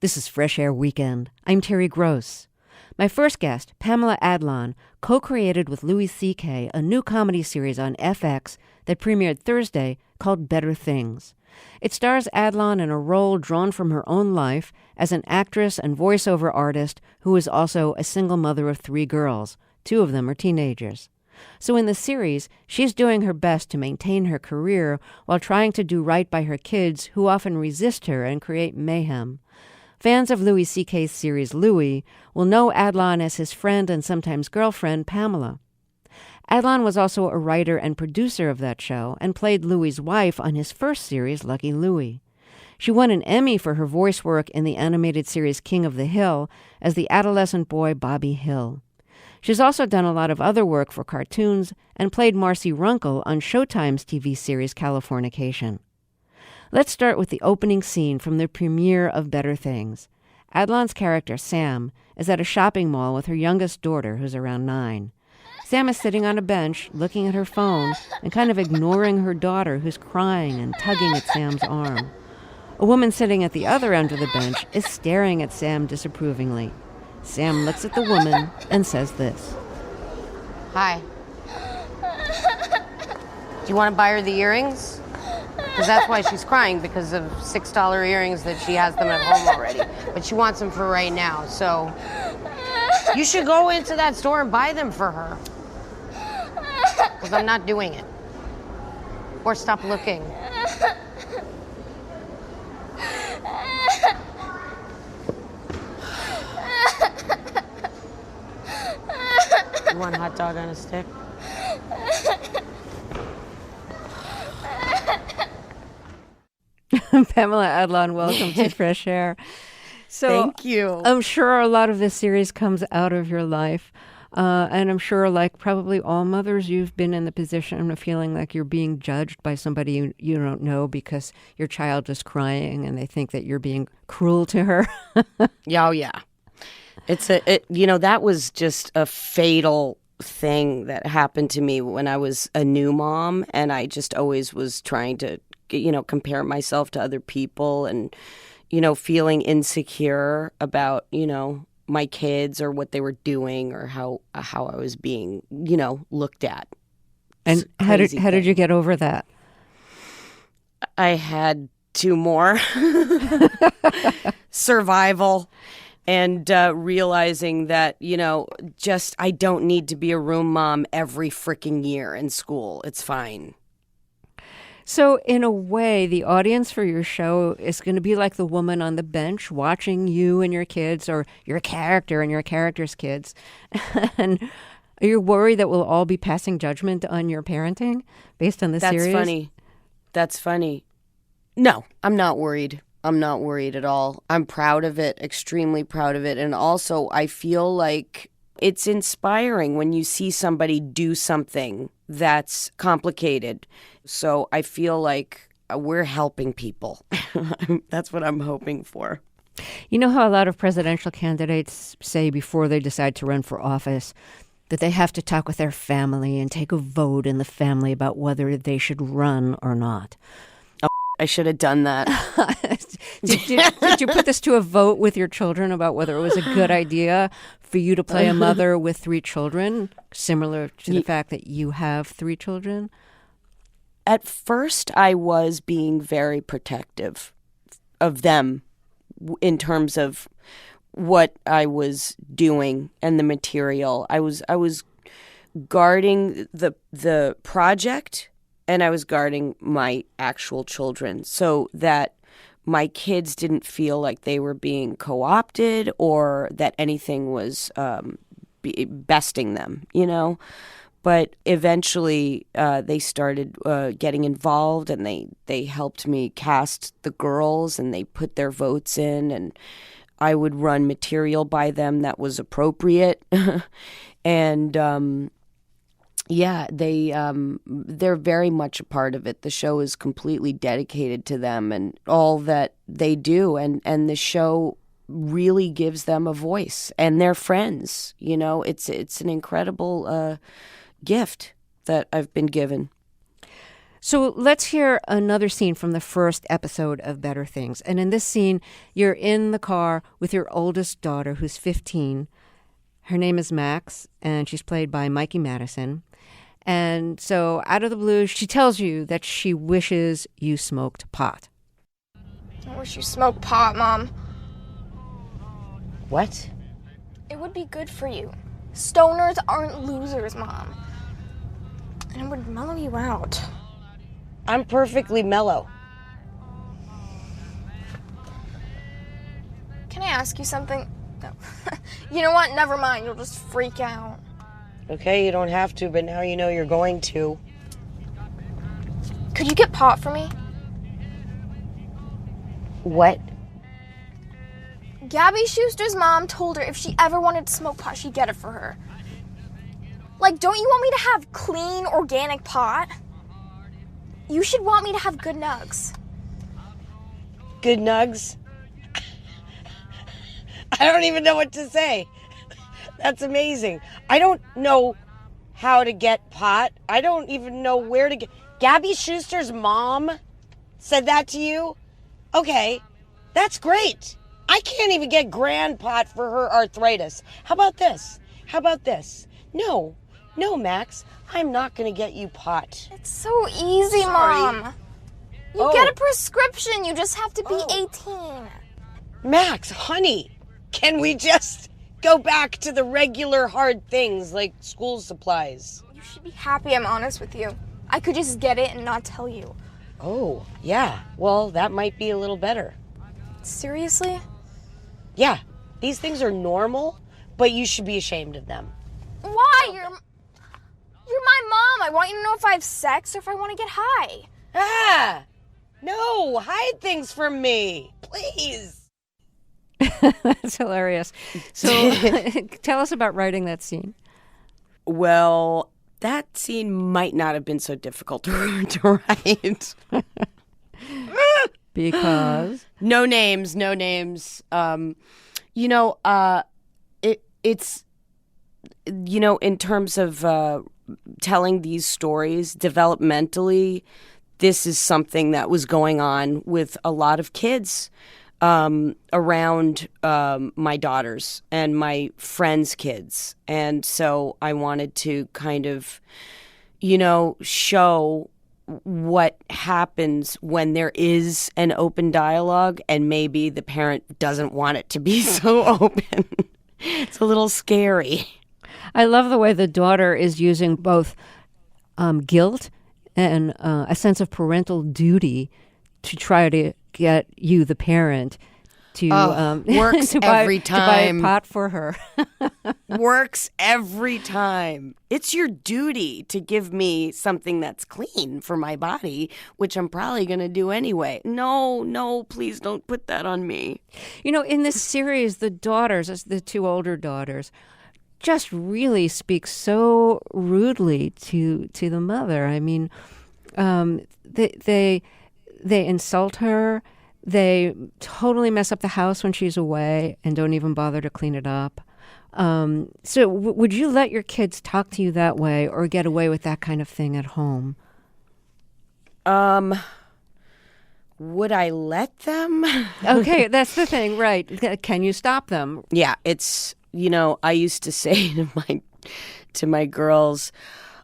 This is Fresh Air Weekend. I'm Terry Gross. My first guest, Pamela Adlon, co-created with Louis C.K. a new comedy series on FX that premiered Thursday called Better Things. It stars Adlon in a role drawn from her own life as an actress and voiceover artist who is also a single mother of 3 girls. 2 of them are teenagers. So in the series, she's doing her best to maintain her career while trying to do right by her kids who often resist her and create mayhem. Fans of Louis C.K.'s series Louis will know Adlon as his friend and sometimes girlfriend, Pamela. Adlon was also a writer and producer of that show and played Louis's wife on his first series, Lucky Louie. She won an Emmy for her voice work in the animated series King of the Hill as the adolescent boy Bobby Hill. She's also done a lot of other work for cartoons and played Marcy Runkle on Showtime's TV series Californication. Let's start with the opening scene from the premiere of Better Things. Adlon's character, Sam, is at a shopping mall with her youngest daughter, who's around 9. Sam is sitting on a bench, looking at her phone, and kind of ignoring her daughter, who's crying and tugging at Sam's arm. A woman sitting at the other end of the bench is staring at Sam disapprovingly. Sam looks at the woman and says this. Hi. Do you want to buy her the earrings? Because that's why she's crying, because of $6 earrings that she has them at home already. But she wants them for right now, so you should go into that store and buy them for her. Because I'm not doing it. Or stop looking. You want a hot dog on a stick? Pamela Adlon, welcome to Fresh Air. So, thank you. I'm sure a lot of this series comes out of your life. And I'm sure, like probably all mothers, you've been in the position of feeling like you're being judged by somebody you don't know because your child is crying and they think that you're being cruel to her. Oh, yeah. That was just a fatal thing that happened to me when I was a new mom. And I just always was trying to, compare myself to other people and, feeling insecure about, my kids or what they were doing or how I was being, looked at. And how did you get over that? I had 2 more. Survival and realizing that, I don't need to be a room mom every freaking year in school. It's fine. So in a way, the audience for your show is going to be like the woman on the bench watching you and your kids or your character and your character's kids. And are you worried that we'll all be passing judgment on your parenting based on the series? That's funny. No, I'm not worried. I'm not worried at all. I'm proud of it, extremely proud of it. And also, I feel like it's inspiring when you see somebody do something that's complicated. So I feel like we're helping people. That's what I'm hoping for. You know how a lot of presidential candidates say before they decide to run for office that they have to talk with their family and take a vote in the family about whether they should run or not? I should have done that. Did you put this to a vote with your children about whether it was a good idea for you to play a mother with 3 children, similar to the fact that you have 3 children? At first, I was being very protective of them in terms of what I was doing and the material. I was guarding the project, and I was guarding my actual children so that my kids didn't feel like they were being co-opted or that anything was besting them, But eventually they started getting involved, and they helped me cast the girls, and they put their votes in, and I would run material by them that was appropriate. And they're very much a part of it. The show is completely dedicated to them and all that they do, and the show really gives them a voice and their friends. It's an incredible gift that I've been given. So let's hear another scene from the first episode of Better Things. And in this scene, you're in the car with your oldest daughter, who's 15. Her name is Max, and she's played by Mikey Madison. And so out of the blue, she tells you that she wishes you smoked pot. I wish you smoked pot, Mom. What? It would be good for you. Stoners aren't losers, Mom. And it would mellow you out. I'm perfectly mellow. Can I ask you something? No. You know what? Never mind. You'll just freak out. Okay, you don't have to, but now you know you're going to. Could you get pot for me? What? Gabby Schuster's mom told her if she ever wanted to smoke pot, she'd get it for her. Like, don't you want me to have clean, organic pot? You should want me to have good nugs. Good nugs? I don't even know what to say. That's amazing. I don't know how to get pot. I don't even know where to get... Gabby Schuster's mom said that to you? Okay, that's great. I can't even get grand pot for her arthritis. How about this? How about this? No, Max, I'm not going to get you pot. It's so easy, Sorry. Mom. You get a prescription. You just have to be 18. Max, honey, can we just go back to the regular hard things like school supplies? You should be happy I'm honest with you. I could just get it and not tell you. Oh, yeah. Well, that might be a little better. Seriously? Yeah, these things are normal, but you should be ashamed of them. Why? You're my mom. I want you to know if I have sex or if I want to get high. Ah! No, hide things from me, please. That's hilarious. So tell us about writing that scene. Well, that scene might not have been so difficult to write. Because? No names. It's, in terms of telling these stories developmentally, this is something that was going on with a lot of kids around my daughters and my friends' kids. And so I wanted to kind of, show what happens when there is an open dialogue and maybe the parent doesn't want it to be so open. It's a little scary. I love the way the daughter is using both guilt and a sense of parental duty to try to get you, the parent, to works to buy, every to buy time. a pot for her. Works every time. It's your duty to give me something that's clean for my body, which I'm probably going to do anyway. No, please don't put that on me. In this series, the daughters, the two older daughters, just really speak so rudely to the mother. I mean, they insult her. They totally mess up the house when she's away and don't even bother to clean it up. So would you let your kids talk to you that way or get away with that kind of thing at home? Would I let them? Okay, that's the thing, right. Can you stop them? Yeah, it's, I used to say to my girls,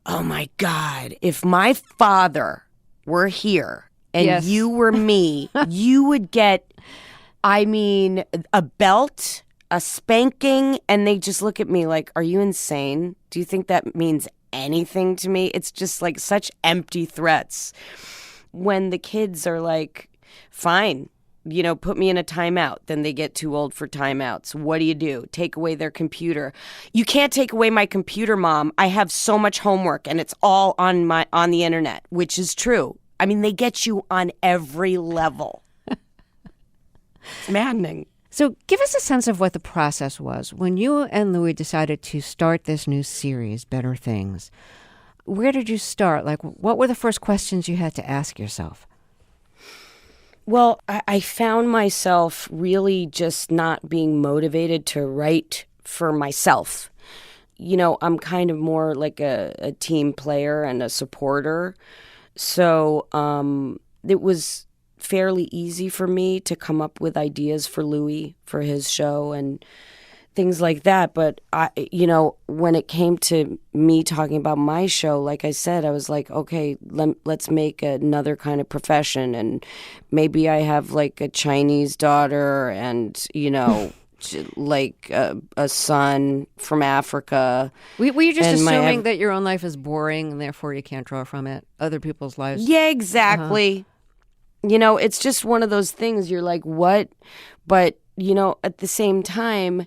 oh my God, if my father were here and Yes. you were me, you would get, a belt, a spanking, and they just look at me like, are you insane? Do you think that means anything to me? It's just like such empty threats. When the kids are like, fine, put me in a timeout, then they get too old for timeouts. What do? Take away their computer. You can't take away my computer, Mom. I have so much homework and it's all on the internet, which is true. They get you on every level. It's maddening. So give us a sense of what the process was when you and Louis decided to start this new series, Better Things. Where did you start? Like, what were the first questions you had to ask yourself? Well, I found myself really just not being motivated to write for myself. I'm kind of more like a team player and a supporter. So it was fairly easy for me to come up with ideas for Louis for his show and things like that. But when it came to me talking about my show, like I said, I was like, okay, let's make another kind of profession, and maybe I have like a Chinese daughter, and like a son from Africa. Were you just assuming that your own life is boring and therefore you can't draw from it? Other people's lives? Yeah, exactly. It's just one of those things. You're like, what? But, at the same time,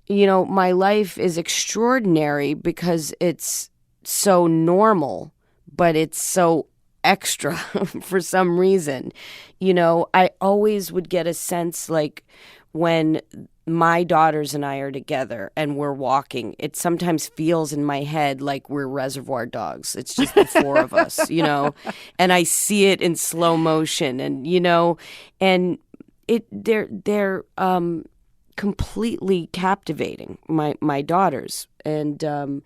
my life is extraordinary because it's so normal, but it's so extra for some reason. I always would get a sense like when my daughters and I are together and we're walking, it sometimes feels in my head like we're Reservoir Dogs. It's just the four of us, and I see it in slow motion, and and they're completely captivating, my daughters, and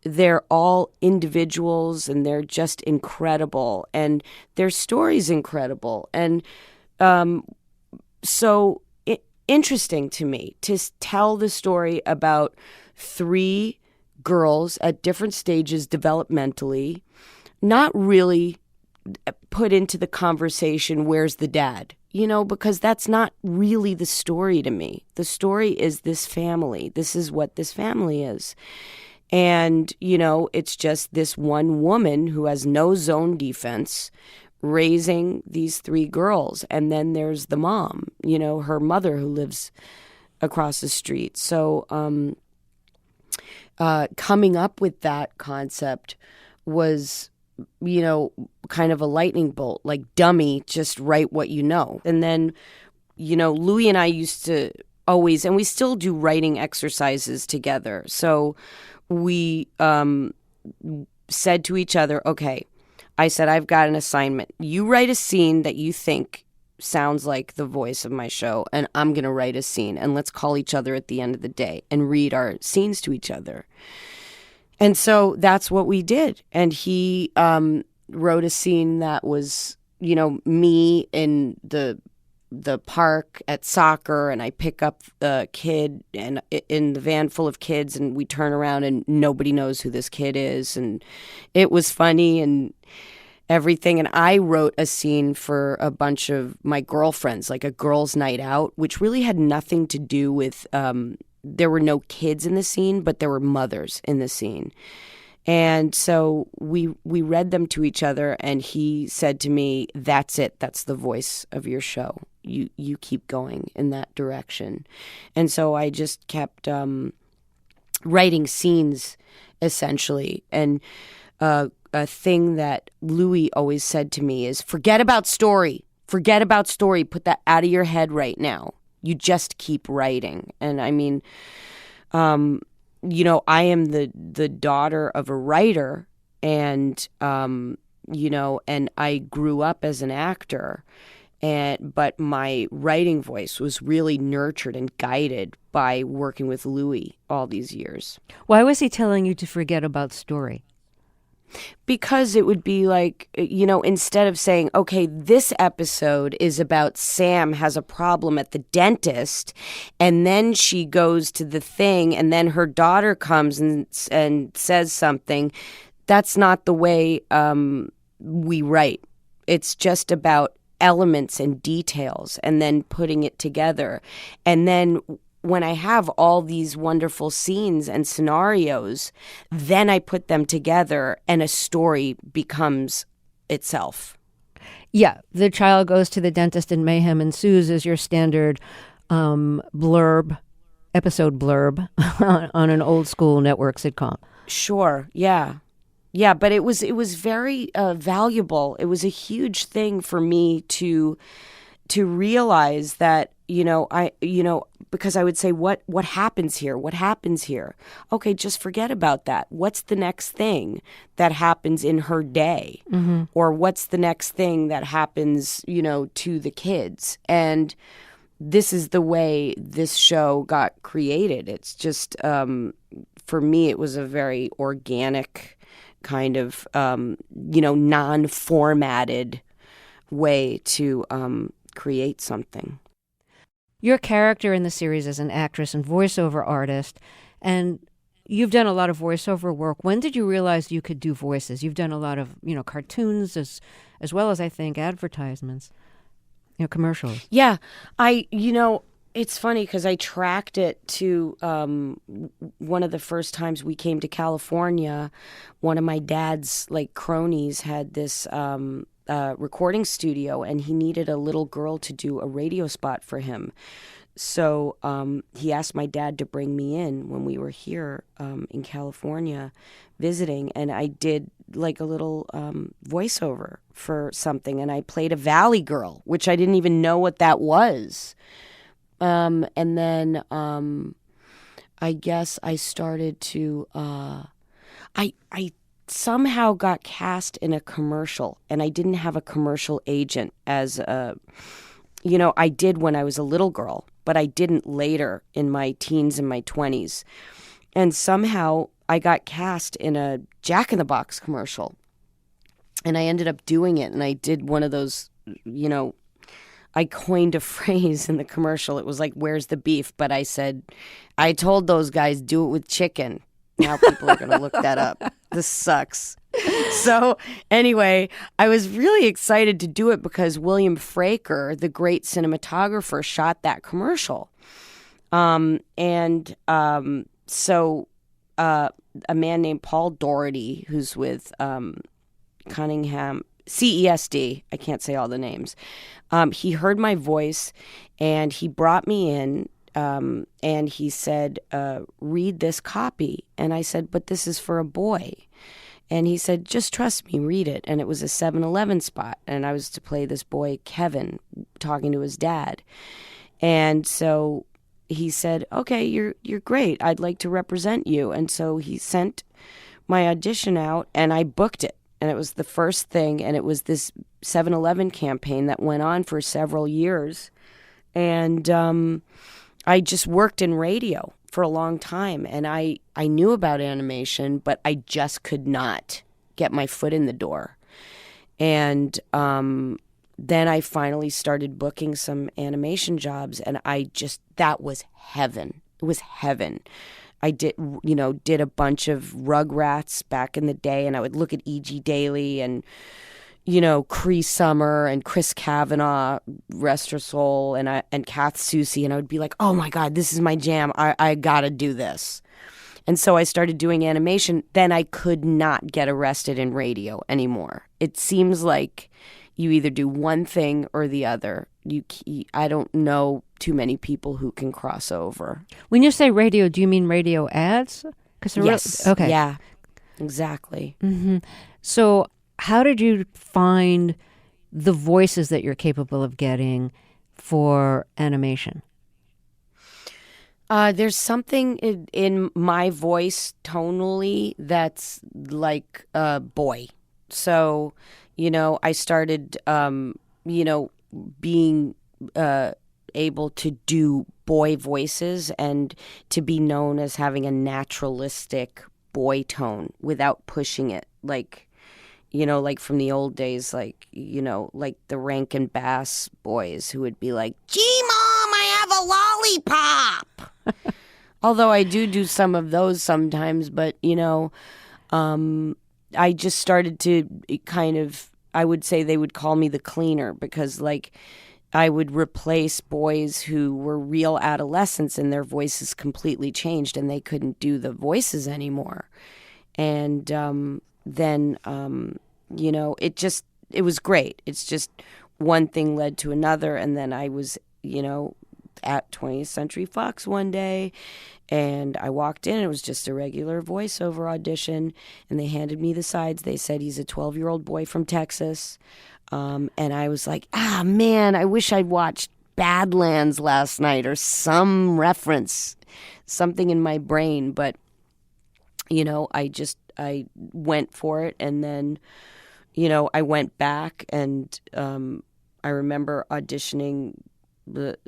they're all individuals, and they're just incredible, and their story's incredible, and so interesting to me to tell the story about three girls at different stages developmentally, not really put into the conversation, where's the dad? Because that's not really the story to me. The story is this family. This is what this family is. And, it's just this one woman who has no zone defense raising these three girls. And then there's the mom, her mother who lives across the street. So coming up with that concept was, kind of a lightning bolt, like dummy, just write what you know. And then, Louis and I used to always, and we still do writing exercises together. So we said to each other, okay, I said, I've got an assignment. You write a scene that you think sounds like the voice of my show, and I'm going to write a scene, and let's call each other at the end of the day and read our scenes to each other. And so that's what we did. And he wrote a scene that was, me in the park at soccer, and I pick up the kid and in the van full of kids, and we turn around and nobody knows who this kid is. And it was funny and everything. And I wrote a scene for a bunch of my girlfriends, like a girls' night out, which really had nothing to do with, there were no kids in the scene, but there were mothers in the scene. And so we read them to each other, and he said to me, that's it. That's the voice of your show. You keep going in that direction. And so I just kept writing scenes, essentially. And a thing that Louis always said to me is, forget about story. Forget about story. Put that out of your head right now. You just keep writing. And I mean, I am the daughter of a writer, and, and I grew up as an actor, but my writing voice was really nurtured and guided by working with Louis all these years. Why was he telling you to forget about story? Because it would be like, instead of saying, okay, this episode is about Sam has a problem at the dentist, and then she goes to the thing, and then her daughter comes and says something. That's not the way we write. It's just about elements and details and then putting it together. And then when I have all these wonderful scenes and scenarios, then I put them together and a story becomes itself. Yeah, the child goes to the dentist and mayhem ensues is your standard episode blurb on an old school network sitcom. Sure, yeah. Yeah, but it was very valuable. It was a huge thing for me to realize that, because I would say, what happens here? What happens here? Okay, just forget about that. What's the next thing that happens in her day? Mm-hmm. Or what's the next thing that happens, to the kids? And this is the way this show got created. It's just, for me, it was a very organic kind of, non-formatted way to create something. Your character in the series is an actress and voiceover artist, and you've done a lot of voiceover work. When did you realize you could do voices? You've done a lot of, cartoons as well as, I think, advertisements, commercials. Yeah. It's funny because I tracked it to one of the first times we came to California. One of my dad's cronies had this recording studio, and he needed a little girl to do a radio spot for him. So he asked my dad to bring me in when we were here in California visiting, and I did a little voiceover for something, and I played a Valley Girl, which I didn't even know what that was. And then I guess I started to I somehow got cast in a commercial, and I didn't have a commercial agent as I did when I was a little girl, but I didn't later in my teens and my 20s. And somehow I got cast in a Jack in the Box commercial, and I ended up doing it, and I did one of those, I coined a phrase in the commercial. It was like, "Where's the beef?" But I said, I told those guys, do it with chicken. Now people are going to look that up. This sucks. So anyway, I was really excited to do it because William Fraker, the great cinematographer, shot that commercial. So a man named Paul Doherty, who's with Cunningham, CESD, I can't say all the names. He heard my voice, and he brought me in, and he said, read this copy. And I said, but this is for a boy. And he said, just trust me, read it. And it was a 7-Eleven spot, and I was to play this boy, Kevin, talking to his dad. And so he said, okay, you're great. I'd like to represent you. And so he sent my audition out, and I booked it. And it was the first thing, and it was this 7-Eleven campaign that went on for several years. And I just worked in radio for a long time, and I knew about animation, but I just could not get my foot in the door. And then I finally started booking some animation jobs, and that was heaven. It was heaven. I did a bunch of Rugrats back in the day, and I would look at E.G. Daily and, Cree Summer and Chris Kavanaugh, Rest Her Soul, and Kath Soucie, and I would be like, oh my God, this is my jam. I gotta do this. And so I started doing animation. Then I could not get arrested in radio anymore. It seems like you either do one thing or the other. I don't know too many people who can cross over. When you say radio, do you mean radio ads? Yes. Okay. Yeah, exactly. Mm-hmm. So how did you find the voices that you're capable of getting for animation? There's something in my voice tonally that's like a boy. So, I started, being able to do boy voices and to be known as having a naturalistic boy tone without pushing it. Like from the old days, like the Rankin Bass boys who would be like, gee, Mom, I have a lollipop. Although I do some of those sometimes, but, I just started to kind of, I would say they would call me the cleaner because, I would replace boys who were real adolescents and their voices completely changed and they couldn't do the voices anymore. And then, it was great. It's just one thing led to another. And then I was, at 20th Century Fox one day, and I walked in, and it was just a regular voiceover audition, and they handed me the sides. They said, he's a 12-year-old boy from Texas. And I was like, man, I wish I'd watched Badlands last night or some reference, something in my brain. But, I went for it. And then, I went back, and I remember auditioning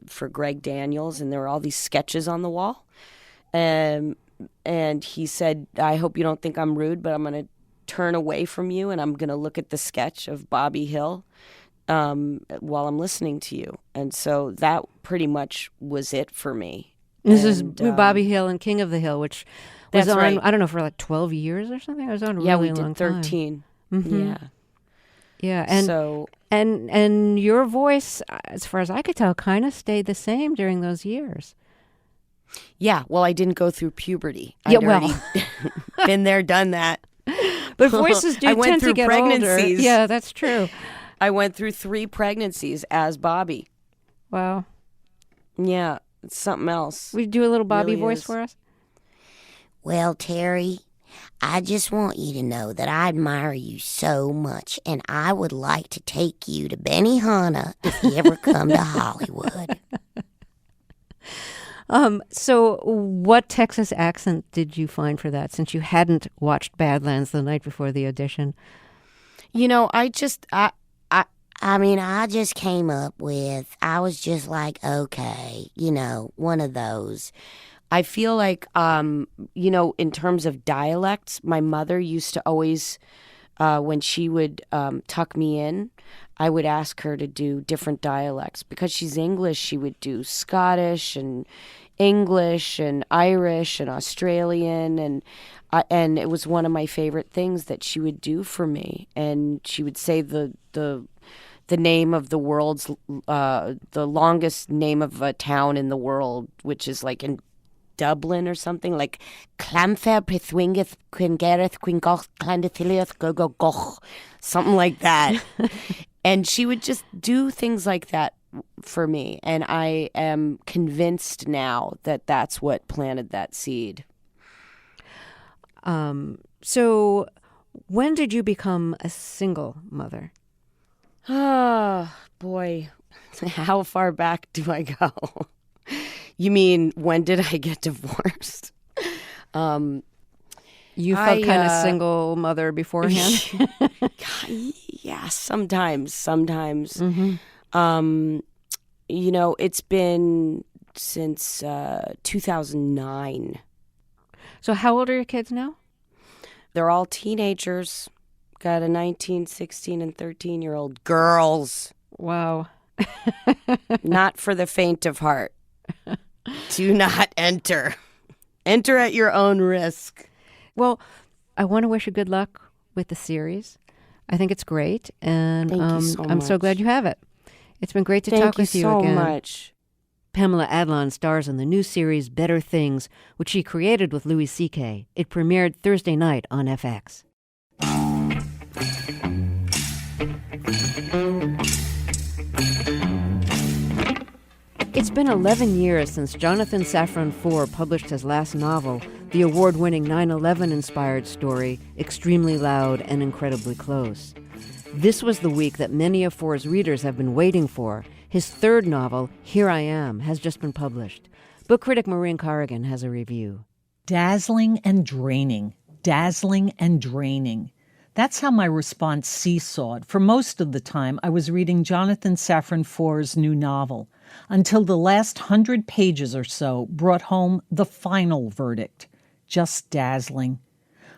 for Greg Daniels, and there were all these sketches on the wall. And he said, I hope you don't think I'm rude, but I'm going to turn away from you and I'm going to look at the sketch of Bobby Hill while I'm listening to you. And so that pretty much was it for me. This is Bobby Hill and King of the Hill, which was on, right. I don't know, for like 12 years or something. It was on a Yeah, really we long did time. 13. Mm-hmm. Yeah. Yeah, and so, and your voice, as far as I could tell, kind of stayed the same during those years. yeah, well, I didn't go through puberty. Yeah, I'd well. already been there, done that. But voices do I went tend through to get pregnancies. older. Yeah, that's true. I went through 3 pregnancies as Bobby. Wow. Yeah, it's something else. Will you do a little Bobby Really voice is. for us? Well, Terry, I just want you to know that I admire you so much, and I would like to take you to Benihana if you ever come to Hollywood. So what Texas accent did you find for that, since you hadn't watched Badlands the night before the audition? You know, I just came up with, I was just like, okay, one of those. I feel like, in terms of dialects, my mother used to always, when she would tuck me in, I would ask her to do different dialects. Because she's English, she would do Scottish and English and Irish and Australian. And it was one of my favorite things that she would do for me. And she would say the name of the world's, the longest name of a town in the world, which is like in Dublin or something, like Clamfair, Prithwingeth, Quingareth, Quingoch, Clandithiliath, Gogogoch, something like that. And she would just do things like that for me. And I am convinced now that that's what planted that seed. So when did you become a single mother? Oh, boy. How far back do I go? You mean, when did I get divorced? You felt kind of single mother beforehand? Yeah, sometimes. Mm-hmm. It's been since 2009. So how old are your kids now? They're all teenagers. Got a 19, 16, and 13-year-old girls. Wow. Not for the faint of heart. Do not enter. Enter at your own risk. Well, I want to wish you good luck with the series. I think it's great, and Thank you so I'm so much. glad you have it. It's been great to talk with you so again. much. Pamela Adlon stars in the new series Better Things, which she created with Louis C.K. It premiered Thursday night on FX. It's been 11 years since Jonathan Safran Foer published his last novel, the award-winning 9/11-inspired story, Extremely Loud and Incredibly Close. This was the week that many of Foer's readers have been waiting for. His third novel, Here I Am, has just been published. Book critic Maureen Corrigan has a review. Dazzling and draining. Dazzling and draining. That's how my response seesawed. For most of the time, I was reading Jonathan Safran Foer's new novel, until the last 100 pages or so brought home the final verdict. Just dazzling.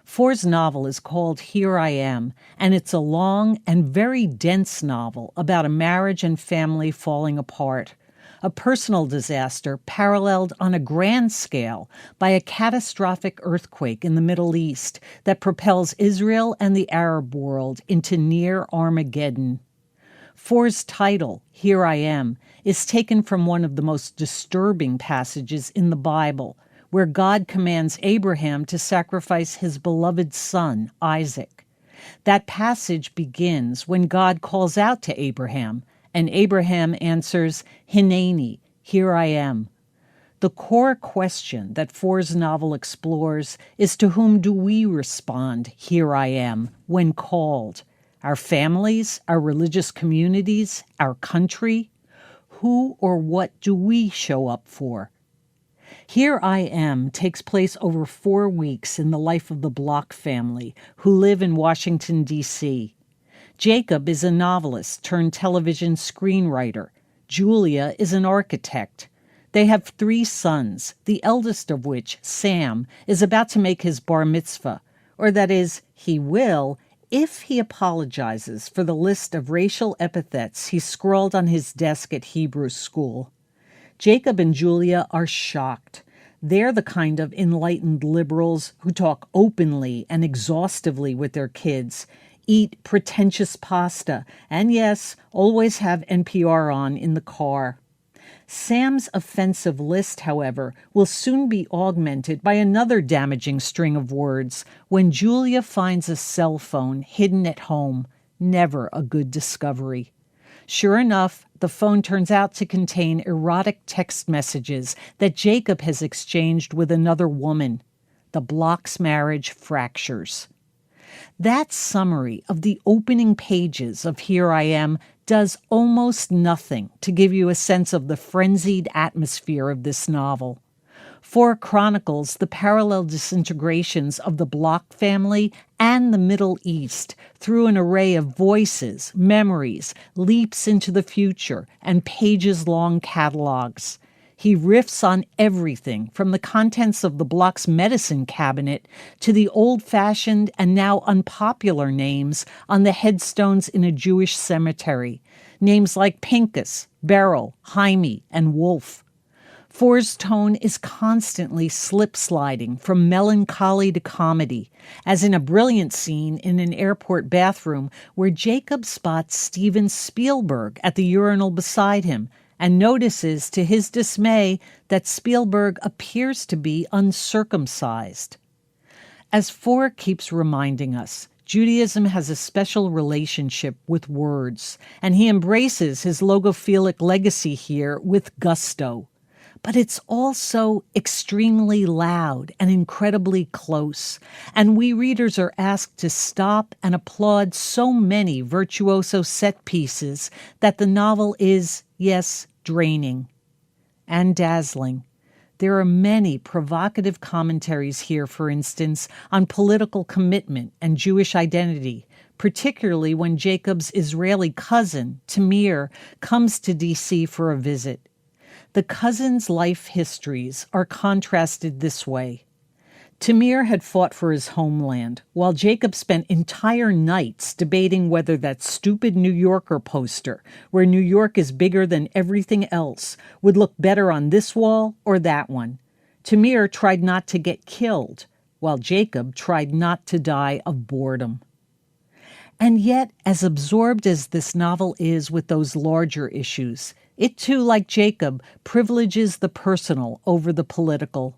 Foer's novel is called Here I Am, and it's a long and very dense novel about a marriage and family falling apart. A personal disaster paralleled on a grand scale by a catastrophic earthquake in the Middle East that propels Israel and the Arab world into near Armageddon. Foer's title, Here I Am, is taken from one of the most disturbing passages in the Bible, where God commands Abraham to sacrifice his beloved son, Isaac. That passage begins when God calls out to Abraham, and Abraham answers, Hineni, here I am. The core question that Foer's novel explores is, to whom do we respond, here I am, when called? Our families, our religious communities, our country? Who or what do we show up for? Here I Am takes place over 4 weeks in the life of the Block family, who live in Washington, D.C. Jacob is a novelist turned television screenwriter. Julia is an architect. They have 3 sons, the eldest of which, Sam, is about to make his bar mitzvah, Or that is, he will, if he apologizes for the list of racial epithets he scrawled on his desk at Hebrew school. Jacob and Julia are shocked. They're the kind of enlightened liberals who talk openly and exhaustively with their kids, eat pretentious pasta, and yes, always have NPR on in the car. Sam's offensive list, however, will soon be augmented by another damaging string of words when Julia finds a cell phone hidden at home. Never a good discovery. Sure enough, the phone turns out to contain erotic text messages that Jacob has exchanged with another woman. The Block's marriage fractures. That summary of the opening pages of Here I Am does almost nothing to give you a sense of the frenzied atmosphere of this novel. Foer chronicles the parallel disintegrations of the Block family and the Middle East through an array of voices, memories, leaps into the future, and pages-long catalogs. He riffs on everything from the contents of the Block's medicine cabinet to the old-fashioned and now unpopular names on the headstones in a Jewish cemetery, names like Pincus, Beryl, Jaime, and Wolf. Foer's tone is constantly slip-sliding from melancholy to comedy, as in a brilliant scene in an airport bathroom where Jacob spots Steven Spielberg at the urinal beside him and notices, to his dismay, that Spielberg appears to be uncircumcised. As Foer keeps reminding us, Judaism has a special relationship with words, and he embraces his logophilic legacy here with gusto. But it's also extremely loud and incredibly close, and we readers are asked to stop and applaud so many virtuoso set pieces that the novel is, yes, draining and dazzling. There are many provocative commentaries here, for instance, on political commitment and Jewish identity, particularly when Jacob's Israeli cousin, Tamir, comes to D.C. for a visit. The cousins' life histories are contrasted this way. Tamir had fought for his homeland, while Jacob spent entire nights debating whether that stupid New Yorker poster, where New York is bigger than everything else, would look better on this wall or that one. Tamir tried not to get killed, while Jacob tried not to die of boredom. And yet, as absorbed as this novel is with those larger issues, it too, like Jacob, privileges the personal over the political.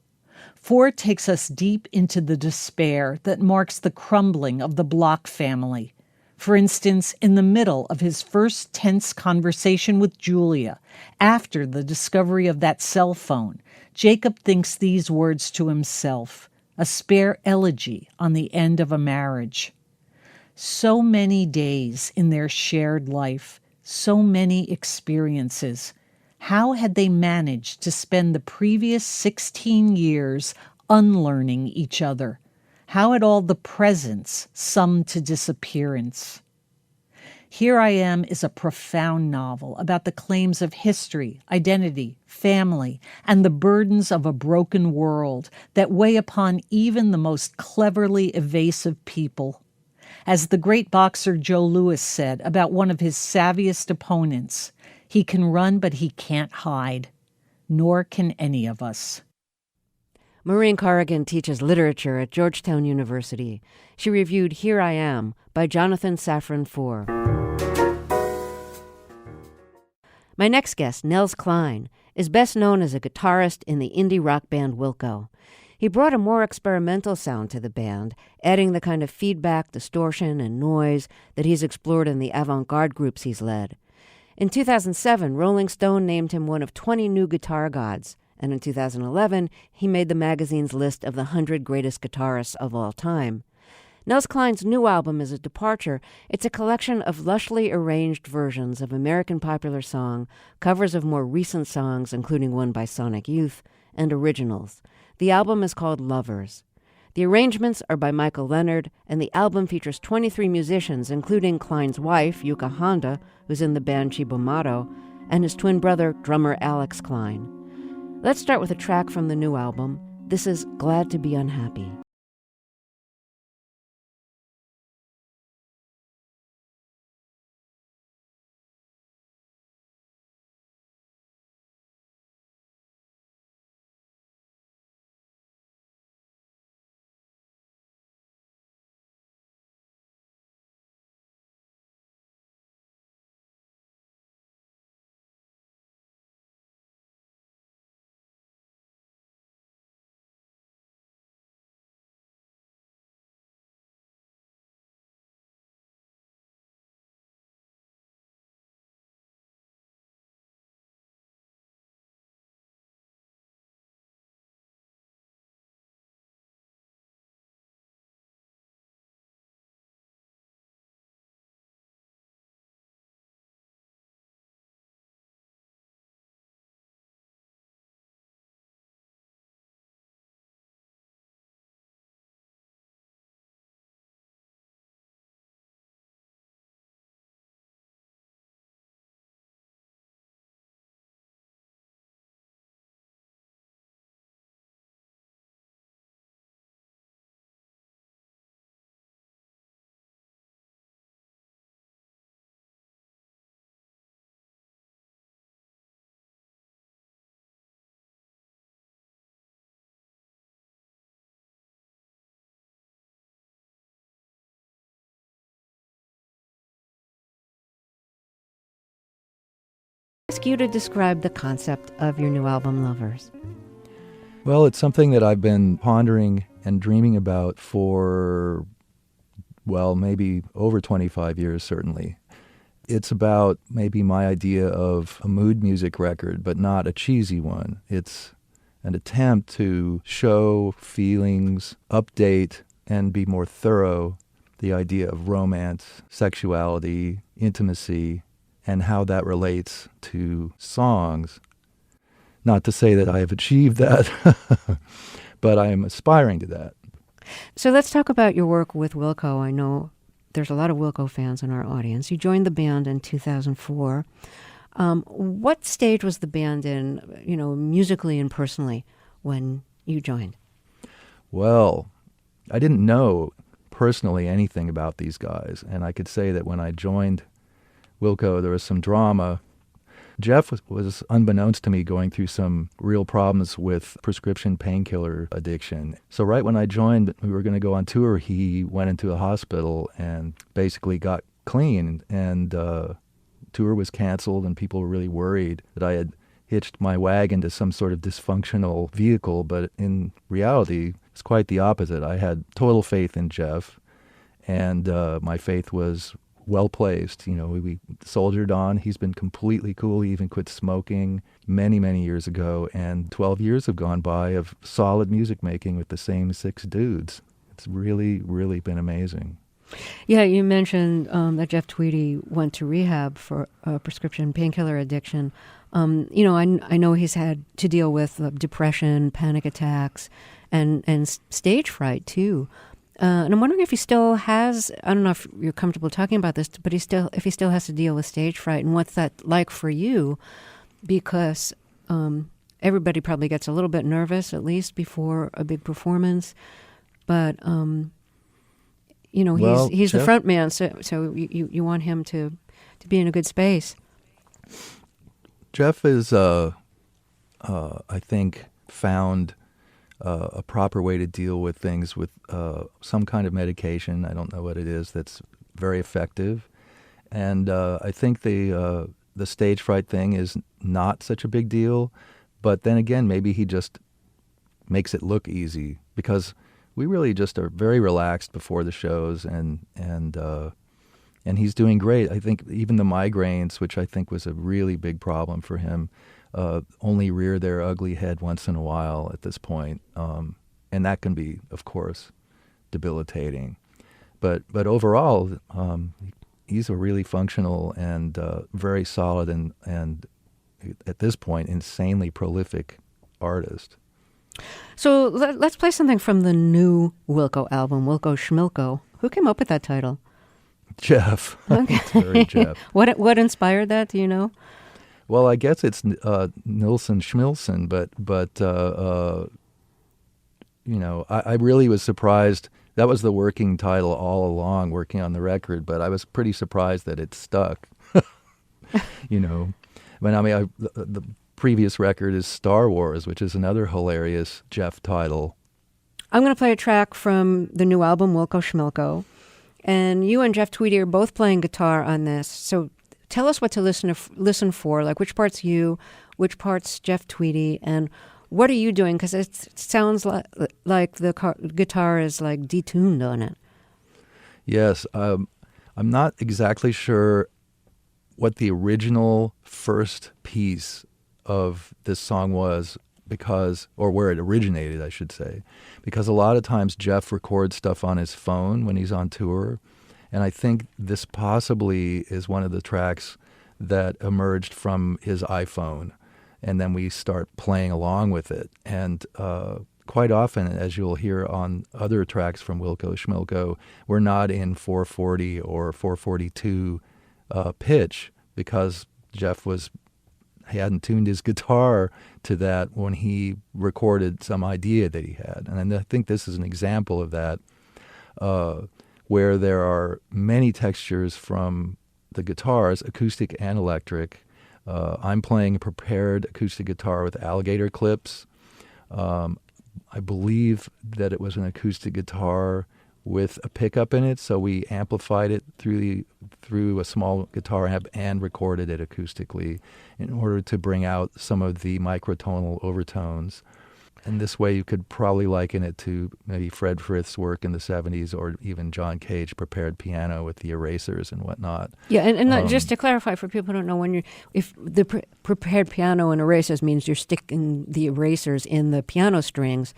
Foer takes us deep into the despair that marks the crumbling of the Block family. For instance, in the middle of his first tense conversation with Julia, after the discovery of that cell phone, Jacob thinks these words to himself, a spare elegy on the end of a marriage. So many days in their shared life, so many experiences. How had they managed to spend the previous 16 years unlearning each other? How had all the presence summed to disappearance? Here I Am is a profound novel about the claims of history, identity, family, and the burdens of a broken world that weigh upon even the most cleverly evasive people. As the great boxer Joe Louis said about one of his savviest opponents, he can run, but he can't hide. Nor can any of us. Maureen Corrigan teaches literature at Georgetown University. She reviewed Here I Am by Jonathan Safran Foer. My next guest, Nels Cline, is best known as a guitarist in the indie rock band Wilco. He brought a more experimental sound to the band, adding the kind of feedback, distortion, and noise that he's explored in the avant-garde groups he's led. In 2007, Rolling Stone named him one of 20 new guitar gods, and in 2011, he made the magazine's list of the 100 greatest guitarists of all time. Nels Cline's new album is a departure. It's a collection of lushly arranged versions of American popular song, covers of more recent songs, including one by Sonic Youth, and originals. The album is called Lovers. The arrangements are by Michael Leonard, and the album features 23 musicians, including Cline's wife, Yuka Honda, who's in the band Chibomato, and his twin brother, drummer Alex Cline. Let's start with a track from the new album. This is Glad to Be Unhappy. ask you to describe the concept of your new album, Lovers. Well, it's something that I've been pondering and dreaming about for, well, maybe over 25 years, certainly. It's about maybe my idea of a mood music record, but not a cheesy one. It's an attempt to show feelings, update, and be more thorough the idea of romance, sexuality, intimacy, and how that relates to songs. Not to say that I have achieved that, but I am aspiring to that. So let's talk about your work with Wilco. I know there's a lot of Wilco fans in our audience. You joined the band in 2004. What stage was the band in, musically and personally when you joined? Well, I didn't know personally anything about these guys, and I could say that when I joined Wilco, there was some drama. Jeff was unbeknownst to me, going through some real problems with prescription painkiller addiction. So right when I joined, we were going to go on tour, he went into a hospital and basically got clean, and tour was canceled, and people were really worried that I had hitched my wagon to some sort of dysfunctional vehicle, but in reality, it's quite the opposite. I had total faith in Jeff, and my faith was well-placed. We soldiered on. He's been completely cool. He even quit smoking many, many years ago, and 12 years have gone by of solid music making with the same 6 dudes. It's really, really been amazing. Yeah, you mentioned that Jeff Tweedy went to rehab for prescription painkiller addiction. I know he's had to deal with depression, panic attacks, and stage fright, too. And I'm wondering if he still has, I don't know if you're comfortable talking about this, but if he still has to deal with stage fright, and what's that like for you? Because everybody probably gets a little bit nervous, at least before a big performance. But, he's the front man, so you want him to be in a good space. Jeff is, I think, found a proper way to deal with things with some kind of medication. I don't know what it is that's very effective. And I think the stage fright thing is not such a big deal. But then again, maybe he just makes it look easy, because we really just are very relaxed before the shows, and he's doing great. I think even the migraines, which I think was a really big problem for him, only rear their ugly head once in a while at this point. And that can be, of course, debilitating. But overall, he's a really functional and very solid and at this point, insanely prolific artist. So let's play something from the new Wilco album, Wilco Schmilco. Who came up with that title? Jeff. Okay. It's very Jeff. What inspired that? Do you know? Well, I guess it's Nilsson Schmilson, but I really was surprised. That was the working title all along, working on the record, but I was pretty surprised that it stuck. The previous record is Star Wars, which is another hilarious Jeff title. I'm going to play a track from the new album, Wilco Schmilco, and you and Jeff Tweedy are both playing guitar on this, so tell us what to listen for, like which part's you, which part's Jeff Tweedy, and what are you doing? Because it sounds like the guitar is like detuned on it. Yes, I'm not exactly sure what the original first piece of this song was, or where it originated, I should say, because a lot of times Jeff records stuff on his phone when he's on tour. And I think this possibly is one of the tracks that emerged from his iPhone, and then we start playing along with it. And quite often, as you'll hear on other tracks from Wilco Schmilco, we're not in 440 or 442 pitch, because Jeff hadn't tuned his guitar to that when he recorded some idea that he had. And I think this is an example of that, where there are many textures from the guitars, acoustic and electric. I'm playing a prepared acoustic guitar with alligator clips. I believe that it was an acoustic guitar with a pickup in it, so we amplified it through a small guitar amp and recorded it acoustically in order to bring out some of the microtonal overtones. And this way you could probably liken it to maybe Fred Frith's work in the 70s, or even John Cage prepared piano with the erasers and whatnot. Yeah, and just to clarify for people who don't know, if the prepared piano and erasers means you're sticking the erasers in the piano strings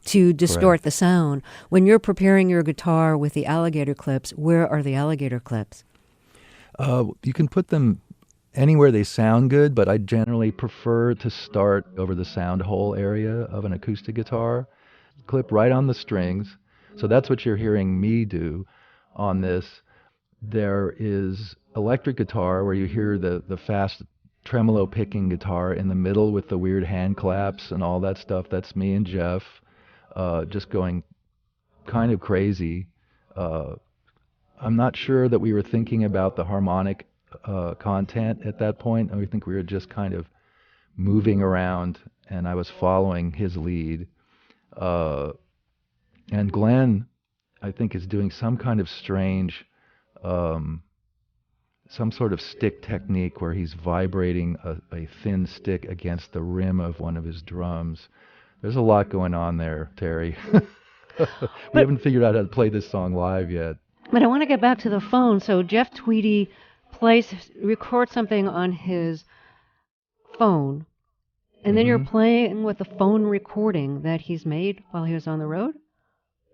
to distort the sound. When you're preparing your guitar with the alligator clips, where are the alligator clips? You can put them anywhere they sound good, but I generally prefer to start over the sound hole area of an acoustic guitar, clip right on the strings. So that's what you're hearing me do on this. There is electric guitar where you hear the fast tremolo picking guitar in the middle with the weird hand claps and all that stuff. That's me and Jeff just going kind of crazy. I'm not sure that we were thinking about the harmonic content at that point. I think we were just kind of moving around, and I was following his lead. And Glenn, I think, is doing some kind of strange, some sort of stick technique where he's vibrating a thin stick against the rim of one of his drums. There's a lot going on there, Terry. We haven't figured out how to play this song live yet. But I want to get back to the phone. So Jeff Tweedy records something on his phone, and then you're playing with the phone recording that he's made while he was on the road?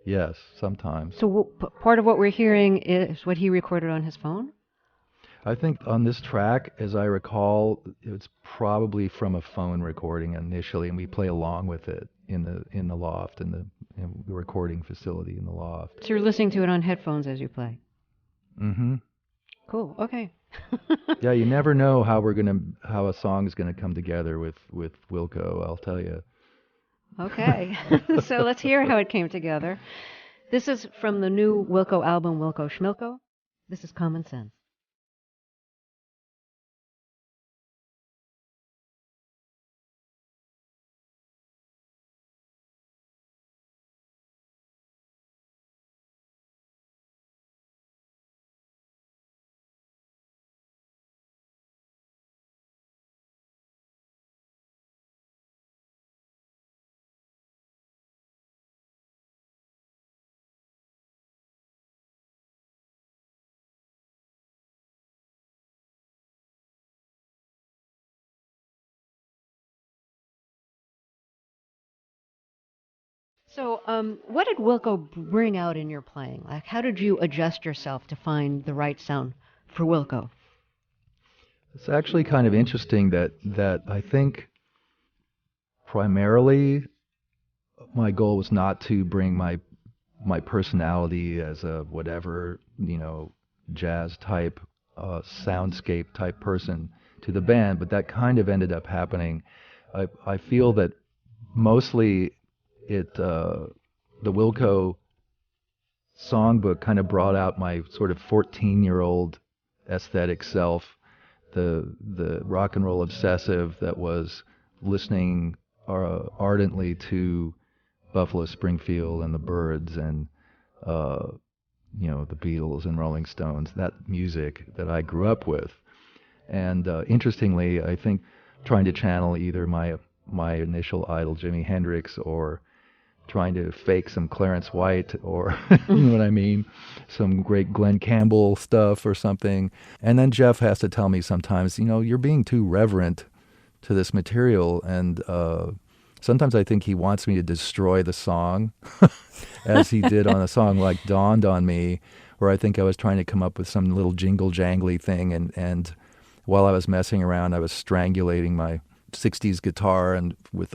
Yes, sometimes. So part of what we're hearing is what he recorded on his phone? I think on this track, as I recall, it's probably from a phone recording initially, and we play along with it in the loft, in the recording facility in the loft. So you're listening to it on headphones as you play? Mm-hmm. Cool. Okay. Yeah, you never know how a song is gonna come together with Wilco, I'll tell you. Okay. So let's hear how it came together. This is from the new Wilco album, Wilco Schmilko. This is Common Sense. So what did Wilco bring out in your playing? Like, how did you adjust yourself to find the right sound for Wilco? It's actually kind of interesting that I think primarily my goal was not to bring my personality as a whatever, jazz type, soundscape type person to the band, but that kind of ended up happening. I feel that mostly the Wilco songbook kind of brought out my sort of 14-year-old aesthetic self, the rock and roll obsessive that was listening ardently to Buffalo Springfield and the Byrds and the Beatles and Rolling Stones, that music that I grew up with. And interestingly, I think trying to channel either my initial idol Jimi Hendrix or trying to fake some Clarence White or, you know what I mean, some great Glenn Campbell stuff or something. And then Jeff has to tell me sometimes, you're being too reverent to this material. And sometimes I think he wants me to destroy the song, as he did on a song like Dawned on Me, where I think I was trying to come up with some little jingle jangly thing. And while I was messing around, I was strangulating my 60s guitar and with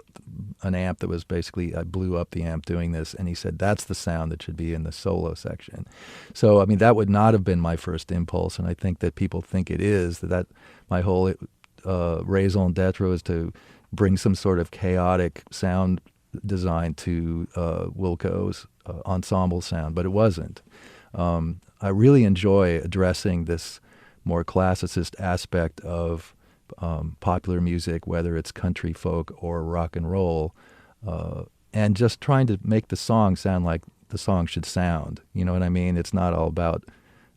an amp that was basically, I blew up the amp doing this, and he said that's the sound that should be in the solo section. So I mean, that would not have been my first impulse, and I think that people think it is, that my whole raison d'etre is to bring some sort of chaotic sound design to Wilco's ensemble sound, but it wasn't. I really enjoy addressing this more classicist aspect of popular music, whether it's country, folk, or rock and roll, and just trying to make the song sound like the song should sound. You know what I mean? It's not all about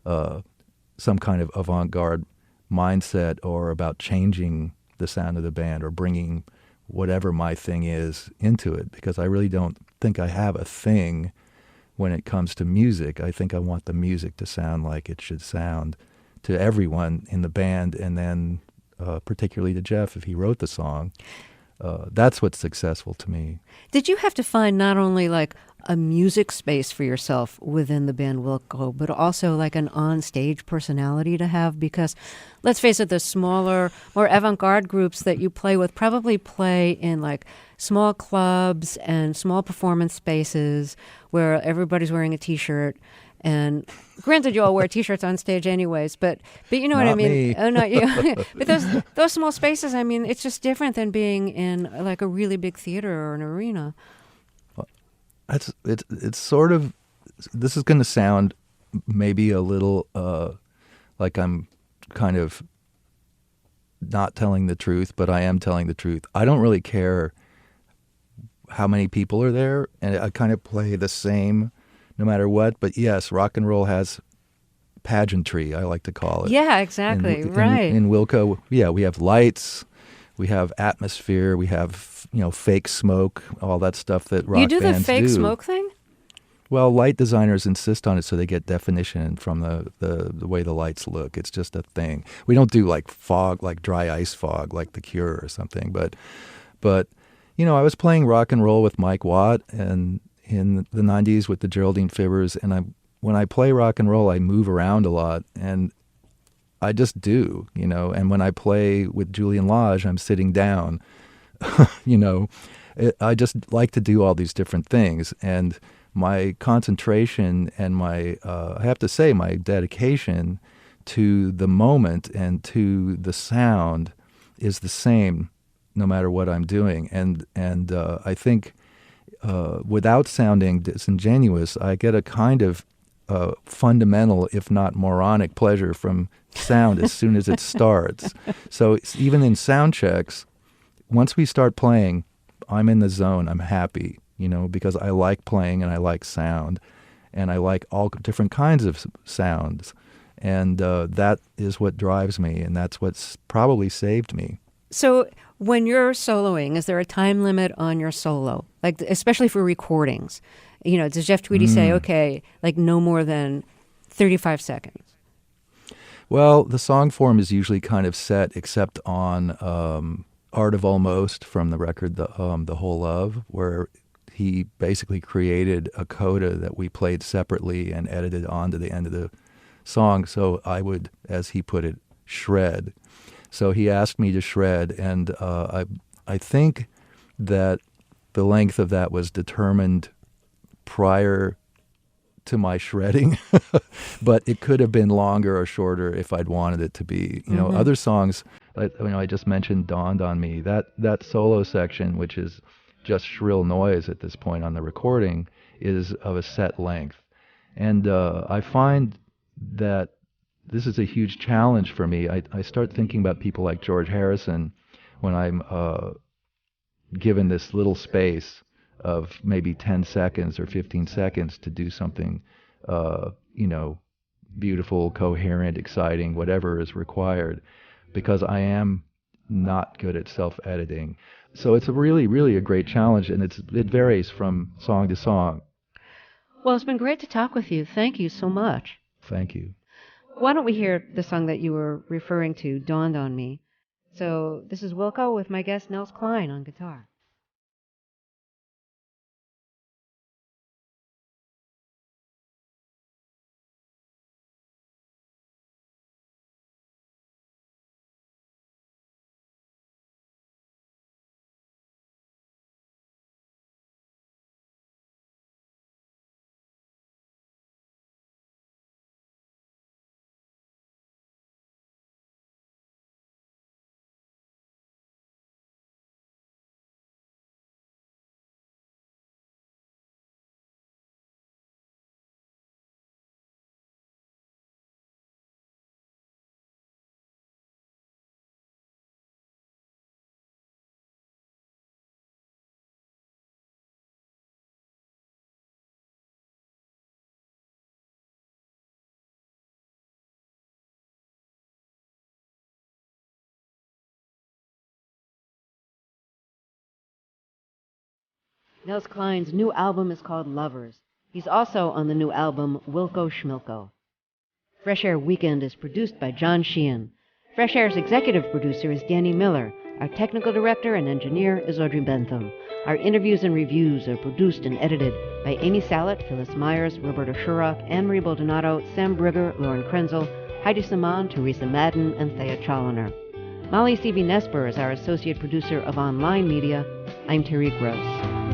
some kind of avant-garde mindset or about changing the sound of the band or bringing whatever my thing is into it, because I really don't think I have a thing when it comes to music. I think I want the music to sound like it should sound to everyone in the band, and then particularly to Jeff if he wrote the song. That's what's successful to me. Did you have to find not only like a music space for yourself within the band Wilco, but also like an on-stage personality to have? Because let's face it, the smaller, more avant-garde groups that you play with probably play in like small clubs and small performance spaces where everybody's wearing a T-shirt. And granted, you all wear T-shirts on stage anyways, but you know what I Not mean? me. Oh, not you. But those small spaces, I mean, it's just different than being in like a really big theater or an arena. It's sort of, this is going to sound maybe a little like I'm kind of not telling the truth, but I am telling the truth. I don't really care how many people are there, and I kind of play the same no matter what. But yes, rock and roll has pageantry, I like to call it. Yeah, exactly. Right. In Wilco, yeah, we have lights, we have atmosphere, we have, fake smoke, all that stuff that rock You do the bands fake do. smoke thing? Well, light designers insist on it so they get definition from the way the lights look. It's just a thing. We don't do like fog, like dry ice fog, like The Cure or something. But I was playing rock and roll with Mike Watt and in the 90s with the Geraldine Fibbers, and when I play rock and roll, I move around a lot, and I just do, and when I play with Julian Lage, I'm sitting down. I just like to do all these different things, and my concentration and I have to say, my dedication to the moment and to the sound is the same no matter what I'm doing. And I think without sounding disingenuous, I get a kind of fundamental, if not moronic, pleasure from sound as soon as it starts. So even in sound checks, once we start playing, I'm in the zone. I'm happy, because I like playing and I like sound, and I like all different kinds of sounds, and that is what drives me, and that's what's probably saved me. So when you're soloing, is there a time limit on your solo? Like, especially for recordings, does Jeff Tweedy say, okay, like no more than 35 seconds? Well, the song form is usually kind of set, except on Art of Almost from the record, The Whole Love, where he basically created a coda that we played separately and edited onto the end of the song. So I would, as he put it, shred. So he asked me to shred, and I think that the length of that was determined prior to my shredding, but it could have been longer or shorter if I'd wanted it to be. Other songs, I just mentioned Dawned on Me. That solo section, which is just shrill noise at this point on the recording, is of a set length. And I find that this is a huge challenge for me. I start thinking about people like George Harrison when I'm given this little space of maybe 10 seconds or 15 seconds to do something, beautiful, coherent, exciting, whatever is required, because I am not good at self-editing. So it's a really, really a great challenge, and it varies from song to song. Well, it's been great to talk with you. Thank you so much. Thank you. Why don't we hear the song that you were referring to, Dawned on Me? So this is Wilco with my guest Nels Cline on guitar. Nels Cline's new album is called Lovers. He's also on the new album Wilco Schmilko. Fresh Air Weekend is produced by John Sheehan. Fresh Air's executive producer is Danny Miller. Our technical director and engineer is Audrey Bentham. Our interviews and reviews are produced and edited by Amy Sallet, Phyllis Myers, Roberta Shurock, Anne-Marie Baldonado, Sam Brigger, Lauren Krenzel, Heidi Saman, Teresa Madden, and Thea Challoner. Molly C.V. Nesper is our associate producer of online media. I'm Terry Gross.